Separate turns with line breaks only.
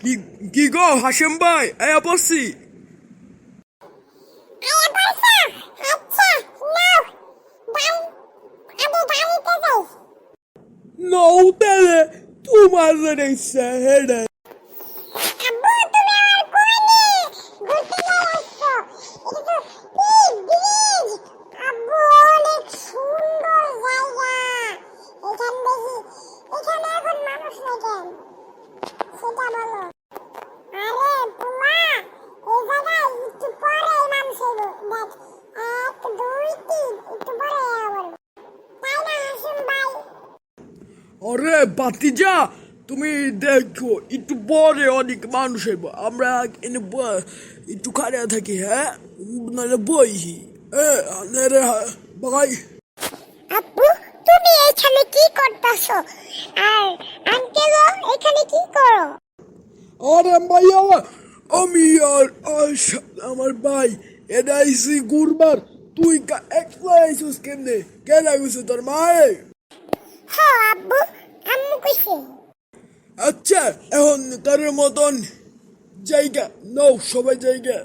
কি কি গো হাসেম ভাই, আয়া পড়ছি। নৌ তেলে তোমার যেটা ইচ্ছা হেডে। আরে বাতিজা, তুমি দেখো একটু পরে অনেক মানুষ এব, আমরা এনে একটু খাড়িয়া থাকি, হ্যাঁ নাহলে বইহি। ভাই
আপু, তুমি এখানে কি করতেছো? আর আঙ্কেলও এখানে কি করো?
আরে ভাইয়া, আমি আর আমার ভাই এটা আইসি গুরবার। তুই একলা আইসুস কেমনে? কেন আইসু তোর মায়ে?
হ্যাঁ আব্বু, আম্মু কইছে।
আচ্ছা, এখন তার মতন জায়গা নাও, সবাই জায়গা।